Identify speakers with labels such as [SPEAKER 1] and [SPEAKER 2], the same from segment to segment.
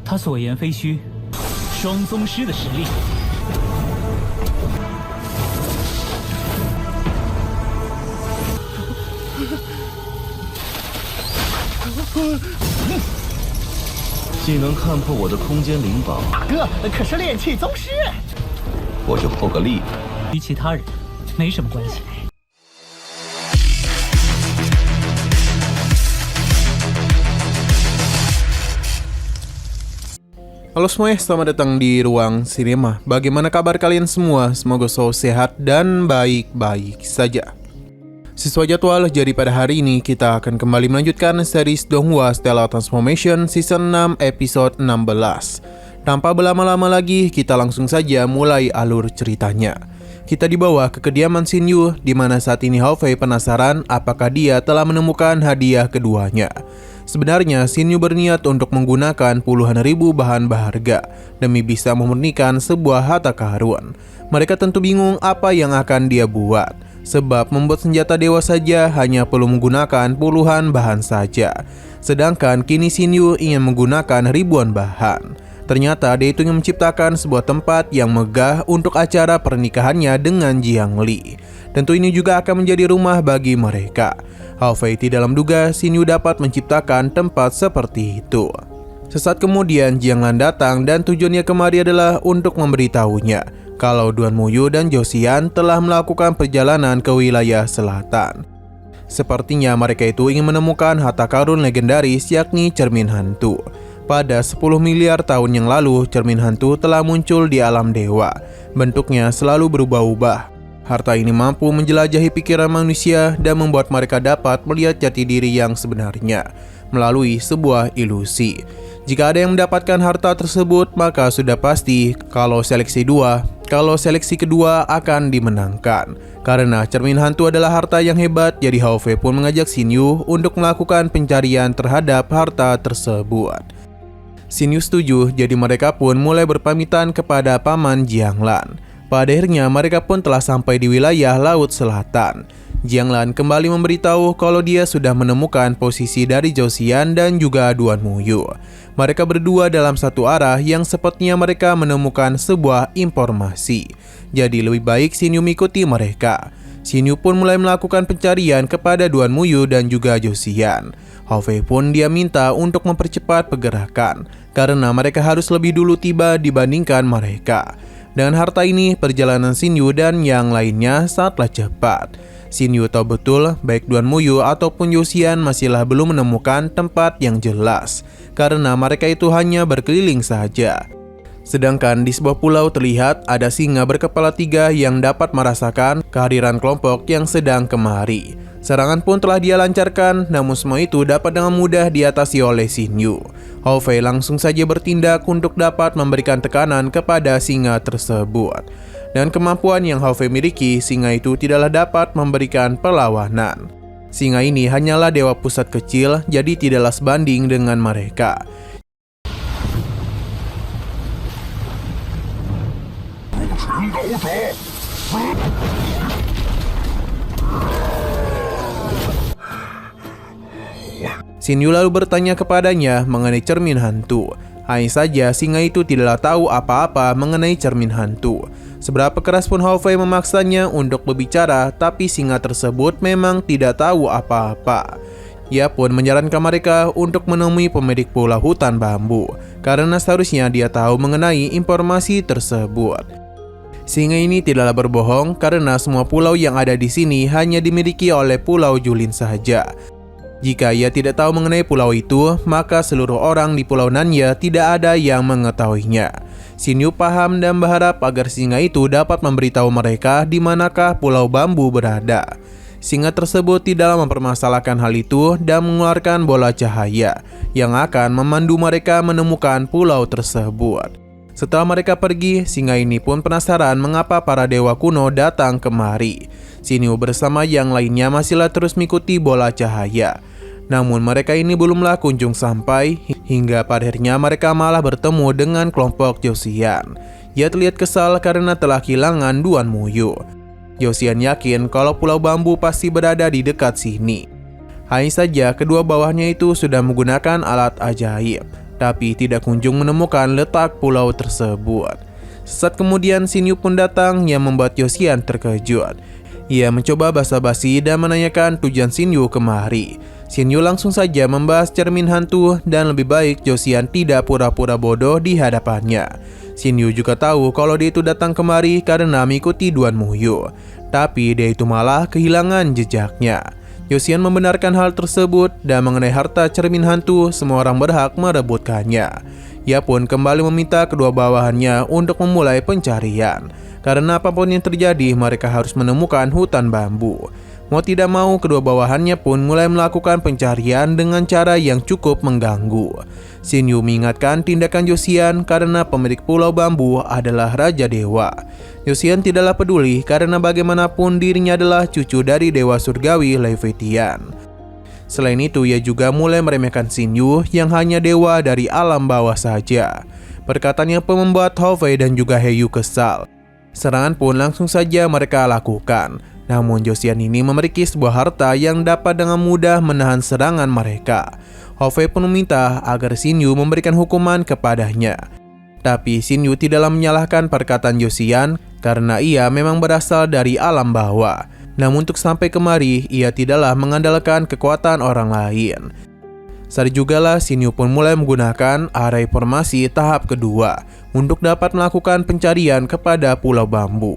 [SPEAKER 1] 他所言非虚，双宗师的实力。
[SPEAKER 2] 既能看破我的空间灵宝，
[SPEAKER 3] 大哥可是炼气宗师，
[SPEAKER 2] 我就破个例。
[SPEAKER 1] 与其他人没什么关系。
[SPEAKER 4] Halo semuanya, selamat datang di Ruang Sinema. Bagaimana kabar kalian semua? Semoga selalu sehat dan baik-baik saja. Sesuai jadwal, jadi pada hari ini kita akan kembali melanjutkan series Donghua Stellar Transformation Season 6 Episode 16. Tanpa berlama-lama lagi, kita langsung saja mulai alur ceritanya. Kita dibawa ke kediaman Xin Yu, di mana saat ini Hao Fei penasaran apakah dia telah menemukan hadiah keduanya. Sebenarnya, Xin Yu berniat untuk menggunakan puluhan ribu bahan berharga demi bisa memurnikan sebuah harta karun. Mereka tentu bingung apa yang akan dia buat, sebab membuat senjata dewa saja hanya perlu menggunakan puluhan bahan saja. Sedangkan kini Xin Yu ingin menggunakan ribuan bahan. Ternyata dia itu ingin menciptakan sebuah tempat yang megah untuk acara pernikahannya dengan Jiang Li. Tentu ini juga akan menjadi rumah bagi mereka. Hao Fei tidak menduga Xin Yu dapat menciptakan tempat seperti itu. Sesaat kemudian Jiang Lan datang dan tujuannya kemari adalah untuk memberitahunya kalau Duan Muyu dan Zhou Xian telah melakukan perjalanan ke wilayah selatan. Sepertinya mereka itu ingin menemukan harta karun legendaris yakni cermin hantu. Pada 10 miliar tahun yang lalu, cermin hantu telah muncul di alam dewa. Bentuknya selalu berubah-ubah. Harta ini mampu menjelajahi pikiran manusia dan membuat mereka dapat melihat jati diri yang sebenarnya melalui sebuah ilusi. Jika ada yang mendapatkan harta tersebut, maka sudah pasti kalau seleksi kedua akan dimenangkan. Karena cermin hantu adalah harta yang hebat, jadi Hao Fei pun mengajak Xin Yu untuk melakukan pencarian terhadap harta tersebut. Xin Yu setuju, jadi mereka pun mulai berpamitan kepada paman Jiang Lan. Pada akhirnya mereka pun telah sampai di wilayah Laut Selatan. Jiang Lan kembali memberitahu kalau dia sudah menemukan posisi dari Zhou Xian dan juga Duan Muyu. Mereka berdua dalam satu arah yang sepertinya mereka menemukan sebuah informasi. Jadi lebih baik Xin Yu mengikuti mereka. Xin Yu pun mulai melakukan pencarian kepada Duan Muyu dan juga Zhou Xian. Hao Fei pun dia minta untuk mempercepat pergerakan karena mereka harus lebih dulu tiba dibandingkan mereka. Dengan harta ini, perjalanan Xin Yu dan yang lainnya sangatlah cepat. Xin Yu tahu betul baik Duan Muyu ataupun Zhou Xian masihlah belum menemukan tempat yang jelas karena mereka itu hanya berkeliling saja. Sedangkan di sebuah pulau terlihat ada singa berkepala 3 yang dapat merasakan kehadiran kelompok yang sedang kemari. Serangan pun telah dia lancarkan, namun semua itu dapat dengan mudah diatasi oleh Xin Yu. Hao Fei langsung saja bertindak untuk dapat memberikan tekanan kepada singa tersebut. Dan kemampuan yang Hao Fei miliki, singa itu tidaklah dapat memberikan perlawanan. Singa ini hanyalah dewa pusat kecil, jadi tidaklah sebanding dengan mereka. Xin Yu lalu bertanya kepadanya mengenai cermin hantu. Hanya saja singa itu tidaklah tahu apa-apa mengenai cermin hantu. Seberapa keras pun Hao Fei memaksanya untuk berbicara, tapi singa tersebut memang tidak tahu apa-apa. Ia pun menyarankan mereka untuk menemui pemilik pulau hutan bambu, karena seharusnya dia tahu mengenai informasi tersebut. Singa ini tidaklah berbohong karena semua pulau yang ada di sini hanya dimiliki oleh Pulau Julin saja. Jika ia tidak tahu mengenai pulau itu, maka seluruh orang di Pulau Nanya tidak ada yang mengetahuinya. Xin Yu paham dan berharap agar singa itu dapat memberitahu mereka di manakah Pulau Bambu berada. Singa tersebut tidaklah mempermasalahkan hal itu dan mengeluarkan bola cahaya yang akan memandu mereka menemukan pulau tersebut. Setelah mereka pergi, singa ini pun penasaran mengapa para dewa kuno datang kemari. Xin Yu bersama yang lainnya masihlah terus mengikuti bola cahaya. Namun mereka ini belumlah kunjung sampai, hingga pada akhirnya mereka malah bertemu dengan kelompok Zhou Xian. Ia terlihat kesal karena telah kehilangan Duan Muyu. Zhou Xian yakin kalau Pulau Bambu pasti berada di dekat sini. Hanya saja kedua bawahnya itu sudah menggunakan alat ajaib. tapi tidak kunjung menemukan letak pulau tersebut. Sesaat kemudian Xin Yu pun datang yang membuat Josian terkejut. Ia mencoba basa-basi dan menanyakan tujuan Xin Yu kemari. Xin Yu langsung saja membahas cermin hantu dan lebih baik Josian tidak pura-pura bodoh di hadapannya. Xin Yu juga tahu kalau dia itu datang kemari karena mengikuti Duan Muyu, tapi dia itu malah kehilangan jejaknya. Josian membenarkan hal tersebut dan mengenai harta cermin hantu, semua orang berhak merebutkannya. Ia pun kembali meminta kedua bawahannya untuk memulai pencarian. Karena apapun yang terjadi, mereka harus menemukan hutan bambu. Mau tidak mau, kedua bawahannya pun mulai melakukan pencarian dengan cara yang cukup mengganggu. Xin Yu mengingatkan tindakan Josian karena pemilik pulau bambu adalah Raja Dewa. Josian tidaklah peduli karena bagaimanapun dirinya adalah cucu dari Dewa Surgawi Leviathan. Selain itu, ia juga mulai meremehkan Xin Yu yang hanya dewa dari alam bawah saja. Perkataannya pun membuat Hou Fei dan juga He Yu kesal. Serangan pun langsung saja mereka lakukan. Namun Josian ini memiliki sebuah harta yang dapat dengan mudah menahan serangan mereka. Hou Fei pun meminta agar Xin Yu memberikan hukuman kepadanya. Tapi Xin Yu tidaklah menyalahkan perkataan Josian karena ia memang berasal dari alam bawah. Namun untuk sampai kemari, ia tidaklah mengandalkan kekuatan orang lain. Saat jugalah Xin Yu pun mulai menggunakan area formasi tahap kedua untuk dapat melakukan pencarian kepada pulau bambu.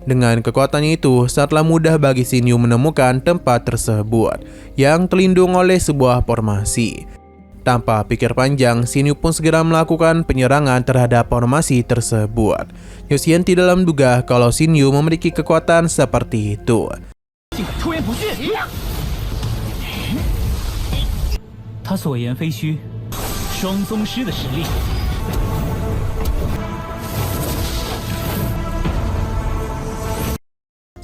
[SPEAKER 4] Dengan kekuatannya itu, sangatlah mudah bagi Xin Yu menemukan tempat tersebut yang terlindung oleh sebuah formasi. Tanpa pikir panjang, Xin Yu pun segera melakukan penyerangan terhadap formasi tersebut. Josian tidaklah menduga kalau Xin Yu memiliki kekuatan seperti itu.
[SPEAKER 1] 他所言非虚，双宗师的实力。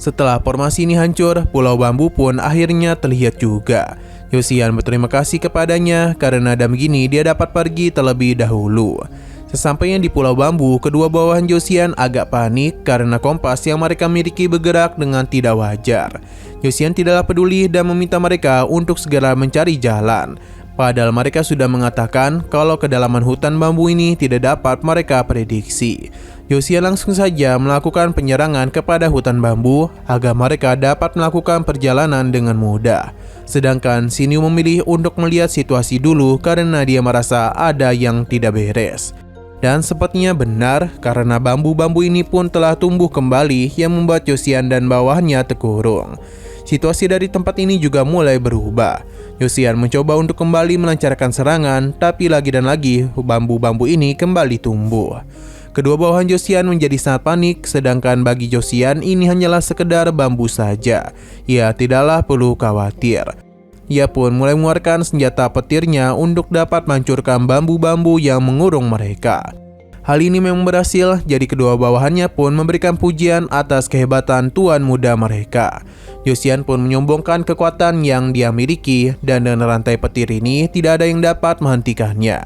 [SPEAKER 4] Setelah formasi ini hancur, pulau bambu pun akhirnya terlihat juga. Josian berterima kasih kepadanya karena dengan begini dia dapat pergi terlebih dahulu. Sesampainya di pulau bambu, kedua bawahan Josian agak panik karena kompas yang mereka miliki bergerak dengan tidak wajar. Josian tidaklah peduli dan meminta mereka untuk segera mencari jalan. Padahal mereka sudah mengatakan kalau kedalaman hutan bambu ini tidak dapat mereka prediksi. Josian langsung saja melakukan penyerangan kepada hutan bambu agar mereka dapat melakukan perjalanan dengan mudah. Sedangkan Xin Yu memilih untuk melihat situasi dulu karena dia merasa ada yang tidak beres. Dan sepertinya benar karena bambu-bambu ini pun telah tumbuh kembali yang membuat Josian dan bawahnya terkurung. Situasi dari tempat ini juga mulai berubah. Josian mencoba untuk kembali melancarkan serangan, tapi lagi dan lagi bambu-bambu ini kembali tumbuh. Kedua bawahan Josian menjadi sangat panik, sedangkan bagi Josian ini hanyalah sekedar bambu saja. Ia tidaklah perlu khawatir. Ia pun mulai mengeluarkan senjata petirnya untuk dapat menghancurkan bambu-bambu yang mengurung mereka. Hal ini memang berhasil, jadi kedua bawahannya pun memberikan pujian atas kehebatan tuan muda mereka. Josian pun menyombongkan kekuatan yang dia miliki, dan dengan rantai petir ini tidak ada yang dapat menghentikannya.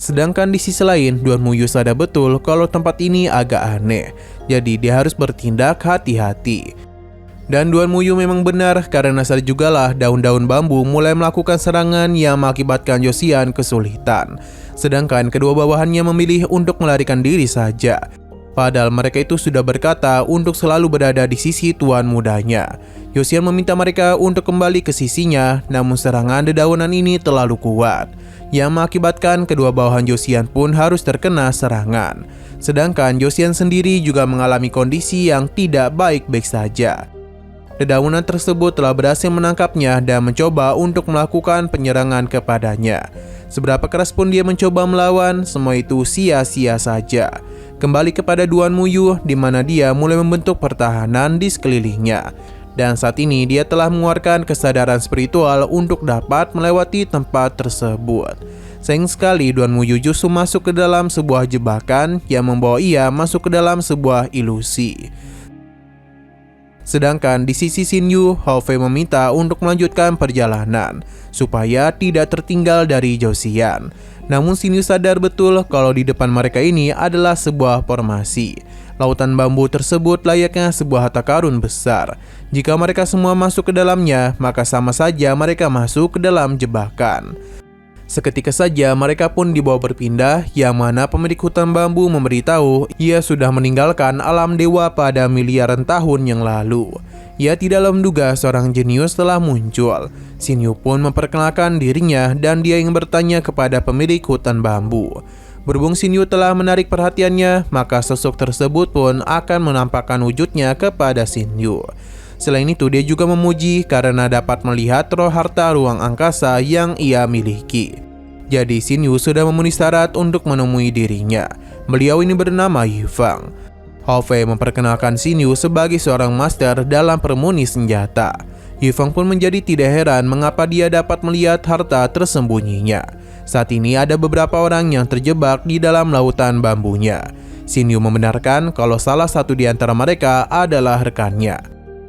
[SPEAKER 4] Sedangkan di sisi lain, Duan Muyu sadar betul kalau tempat ini agak aneh, jadi dia harus bertindak hati-hati. Dan Duan Muyu memang benar karena saat jugalah daun-daun bambu mulai melakukan serangan yang mengakibatkan Josian kesulitan. Sedangkan kedua bawahannya memilih untuk melarikan diri saja. Padahal mereka itu sudah berkata untuk selalu berada di sisi tuan mudanya. Josian meminta mereka untuk kembali ke sisinya, namun serangan dedaunan ini terlalu kuat, yang mengakibatkan kedua bawahan Josian pun harus terkena serangan. Sedangkan Josian sendiri juga mengalami kondisi yang tidak baik-baik saja. Dedaunan tersebut telah berhasil menangkapnya dan mencoba untuk melakukan penyerangan kepadanya. Seberapa keras pun dia mencoba melawan, semua itu sia-sia saja. Kembali kepada Duan Muyu, di mana dia mulai membentuk pertahanan di sekelilingnya. Dan saat ini dia telah mengeluarkan kesadaran spiritual untuk dapat melewati tempat tersebut. Sayang sekali Duan Muyu justru masuk ke dalam sebuah jebakan yang membawa ia masuk ke dalam sebuah ilusi. Sedangkan di sisi Xin Yu, Hao Fei meminta untuk melanjutkan perjalanan supaya tidak tertinggal dari Zhou. Namun Xin Yu sadar betul kalau di depan mereka ini adalah sebuah formasi. Lautan bambu tersebut layaknya sebuah harta karun besar. Jika mereka semua masuk ke dalamnya, maka sama saja mereka masuk ke dalam jebakan. Seketika saja mereka pun dibawa berpindah, yang mana pemilik hutan bambu memberitahu ia sudah meninggalkan alam dewa pada miliaran tahun yang lalu. Ia tidak menduga seorang jenius telah muncul. Xin Yu pun memperkenalkan dirinya dan dia ingin bertanya kepada pemilik hutan bambu. Berhubung Xin Yu telah menarik perhatiannya, maka sosok tersebut pun akan menampakkan wujudnya kepada Xin Yu. Selain itu, dia juga memuji karena dapat melihat roh harta ruang angkasa yang ia miliki. Jadi Xin Yu sudah memenuhi syarat untuk menemui dirinya. Beliau ini bernama Yifeng. Hao Fei memperkenalkan Xin Yu sebagai seorang master dalam permuni senjata. Yifeng pun menjadi tidak heran mengapa dia dapat melihat harta tersembunyinya. Saat ini ada beberapa orang yang terjebak di dalam lautan bambunya. Xin Yu membenarkan kalau salah satu di antara mereka adalah rekannya.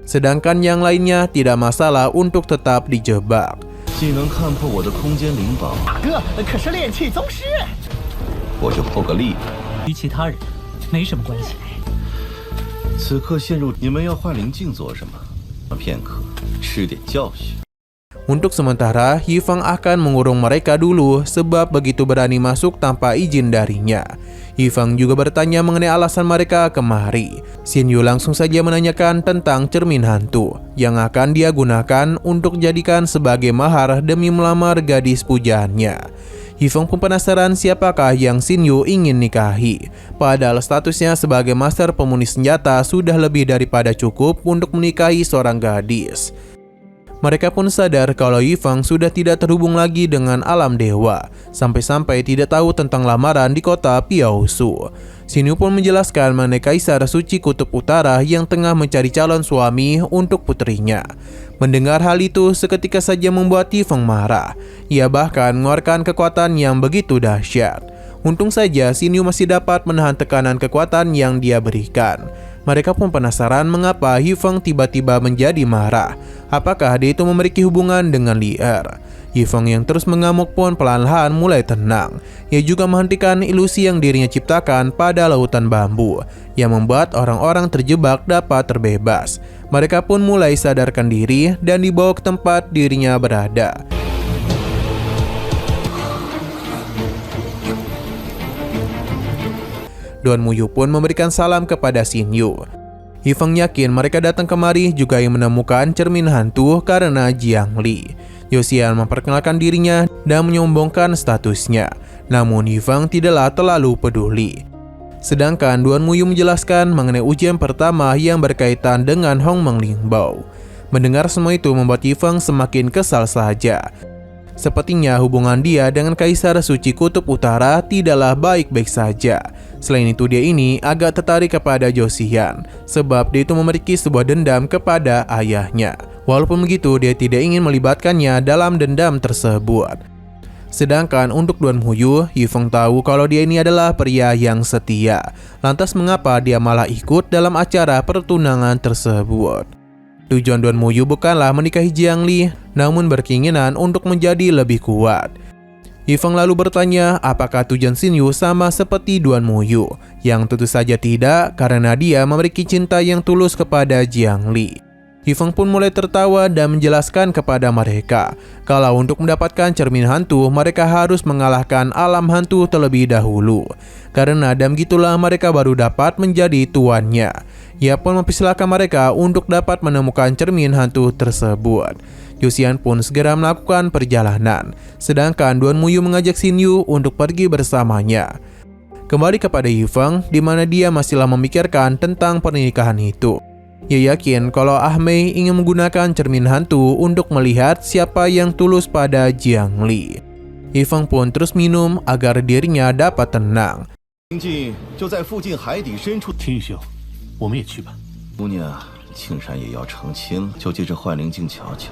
[SPEAKER 4] Sedangkan yang lainnya tidak masalah untuk tetap dijebak.
[SPEAKER 2] 既能看破我的空间灵宝，
[SPEAKER 3] 大哥可是炼气宗师，
[SPEAKER 2] 我就破个例。
[SPEAKER 1] 与其他人没什么关系。
[SPEAKER 2] 此刻陷入，你们要换灵镜做什么？片刻，吃点教训。
[SPEAKER 4] Untuk sementara, Yifeng akan mengurung mereka dulu sebab begitu berani masuk tanpa izin darinya. Yifeng juga bertanya mengenai alasan mereka kemari. Xin Yu langsung saja menanyakan tentang cermin hantu yang akan dia gunakan untuk jadikan sebagai mahar demi melamar gadis pujaannya. Yifeng pun penasaran siapakah yang Xin Yu ingin nikahi. Padahal statusnya sebagai master pemuni senjata sudah lebih daripada cukup untuk menikahi seorang gadis. Mereka pun sadar kalau Yifeng sudah tidak terhubung lagi dengan alam dewa, sampai-sampai tidak tahu tentang lamaran di kota Piaosu. Xin Yu pun menjelaskan mengenai Kaisar Suci Kutub Utara yang tengah mencari calon suami untuk putrinya. Mendengar hal itu seketika saja membuat Yifeng marah. Ia bahkan mengeluarkan kekuatan yang begitu dahsyat. Untung saja Xin Yu masih dapat menahan tekanan kekuatan yang dia berikan. Mereka pun penasaran mengapa Yifeng tiba-tiba menjadi marah. Apakah dia itu memiliki hubungan dengan Li Er? Yifeng yang terus mengamuk pun perlahan mulai tenang. Ia juga menghentikan ilusi yang dirinya ciptakan pada lautan bambu, yang membuat orang-orang terjebak dapat terbebas. Mereka pun mulai sadarkan diri dan dibawa ke tempat dirinya berada. Duan Muyu pun memberikan salam kepada Xin Yu. Yifeng yakin mereka datang kemari juga ingin menemukan cermin hantu karena Jiang Li. Yosian memperkenalkan dirinya dan menyombongkan statusnya. Namun Yifeng tidaklah terlalu peduli. Sedangkan Duan Muyu menjelaskan mengenai ujian pertama yang berkaitan dengan Hong Meng Lingbao. Mendengar semua itu membuat Yifeng semakin kesal saja. Sepertinya hubungan dia dengan Kaisar Suci Kutub Utara tidaklah baik-baik saja. Selain itu dia ini agak tertarik kepada Zhou, sebab dia itu memiliki sebuah dendam kepada ayahnya. Walaupun begitu dia tidak ingin melibatkannya dalam dendam tersebut. Sedangkan untuk Duan Muyu, Yifeng tahu kalau dia ini adalah pria yang setia. Lantas mengapa dia malah ikut dalam acara pertunangan tersebut? Tujuan Duan Muyu bukanlah menikahi Jiang Li, namun berkeinginan untuk menjadi lebih kuat. Yifeng lalu bertanya apakah tujuan Xin Yu sama seperti Duan Muyu, yang tentu saja tidak karena dia memiliki cinta yang tulus kepada Jiang Li. Yifeng pun mulai tertawa dan menjelaskan kepada mereka kalau untuk mendapatkan cermin hantu mereka harus mengalahkan alam hantu terlebih dahulu. Karena dan gitulah mereka baru dapat menjadi tuannya. Ia pun mempersilahkan mereka untuk dapat menemukan cermin hantu tersebut. Yosian pun segera melakukan perjalanan, sedangkan Duan Muyu mengajak Xin Yu untuk pergi bersamanya. Kembali kepada Yifeng, di mana dia masihlah memikirkan tentang pernikahan itu. Ia yakin kalau Ah Mei ingin menggunakan cermin hantu untuk melihat siapa yang tulus pada Jiang Li. Yifeng pun terus minum agar dirinya dapat tenang.
[SPEAKER 2] 灵镜就在附近海底深处。
[SPEAKER 1] 秦宇兄，我们也去吧。
[SPEAKER 2] 姑娘，庆山也要成亲，就借这幻灵镜瞧瞧。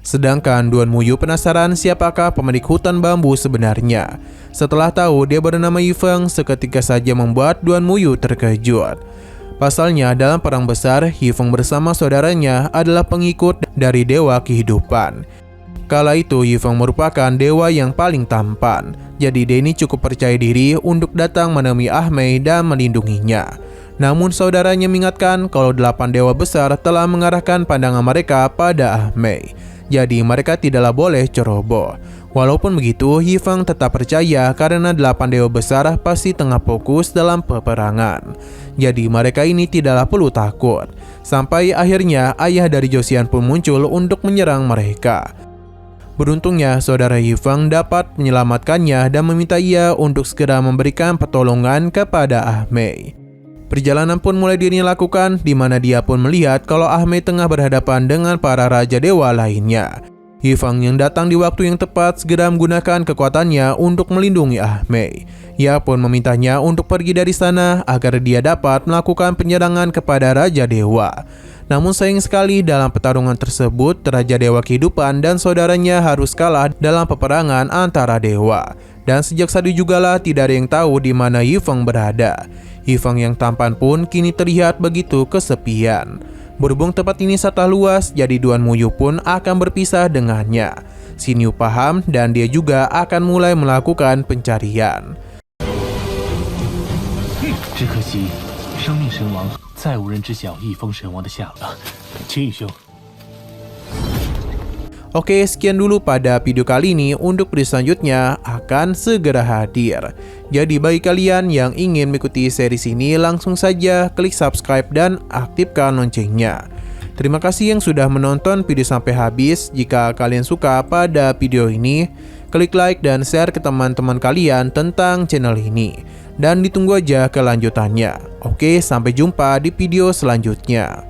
[SPEAKER 4] Sedangkan Duan Muyu penasaran siapakah pemilik hutan bambu sebenarnya. Setelah tahu dia bernama Yifeng, seketika saja membuat Duan Muyu terkejut. Pasalnya, dalam perang besar, Yifeng bersama saudaranya adalah pengikut dari dewa kehidupan. Kala itu, Yifeng merupakan dewa yang paling tampan. Jadi, dia ini cukup percaya diri untuk datang menemui Ah Mei dan melindunginya. Namun, saudaranya mengingatkan kalau 8 dewa besar telah mengarahkan pandangan mereka pada Ah Mei. Jadi, mereka tidaklah boleh ceroboh. Walaupun begitu, Yifeng tetap percaya karena 8 dewa besar pasti tengah fokus dalam peperangan. Jadi mereka ini tidaklah perlu takut. Sampai akhirnya ayah dari Josian pun muncul untuk menyerang mereka. Beruntungnya saudara Yifeng dapat menyelamatkannya dan meminta ia untuk segera memberikan pertolongan kepada Ah Mei. Perjalanan pun mulai dilakukan di mana dia pun melihat kalau Ah Mei tengah berhadapan dengan para raja dewa lainnya. Yifeng yang datang di waktu yang tepat segera menggunakan kekuatannya untuk melindungi Ah Mei. Ia pun memintanya untuk pergi dari sana agar dia dapat melakukan penyerangan kepada Raja Dewa. Namun sayang sekali dalam pertarungan tersebut, Raja Dewa Kehidupan dan saudaranya harus kalah dalam peperangan antara dewa. Dan sejak saat itu jugalah tidak ada yang tahu di mana Yifeng berada. Yifeng yang tampan pun kini terlihat begitu kesepian. Berhubung tempat ini sangat luas, jadi Duan Muyu pun akan berpisah dengannya. Xin Yu paham dan dia juga akan mulai melakukan pencarian.
[SPEAKER 1] 只可惜，生命神王再无人知晓一封神王的下落。秦宇兄，
[SPEAKER 4] Oke, sekian dulu pada video kali ini. Untuk video selanjutnya akan segera hadir. Jadi bagi kalian yang ingin mengikuti series ini, langsung saja klik subscribe dan aktifkan loncengnya. Terima kasih yang sudah menonton video sampai habis. Jika kalian suka pada video ini, klik like dan share ke teman-teman kalian tentang channel ini. Dan ditunggu aja kelanjutannya. Oke, sampai jumpa di video selanjutnya.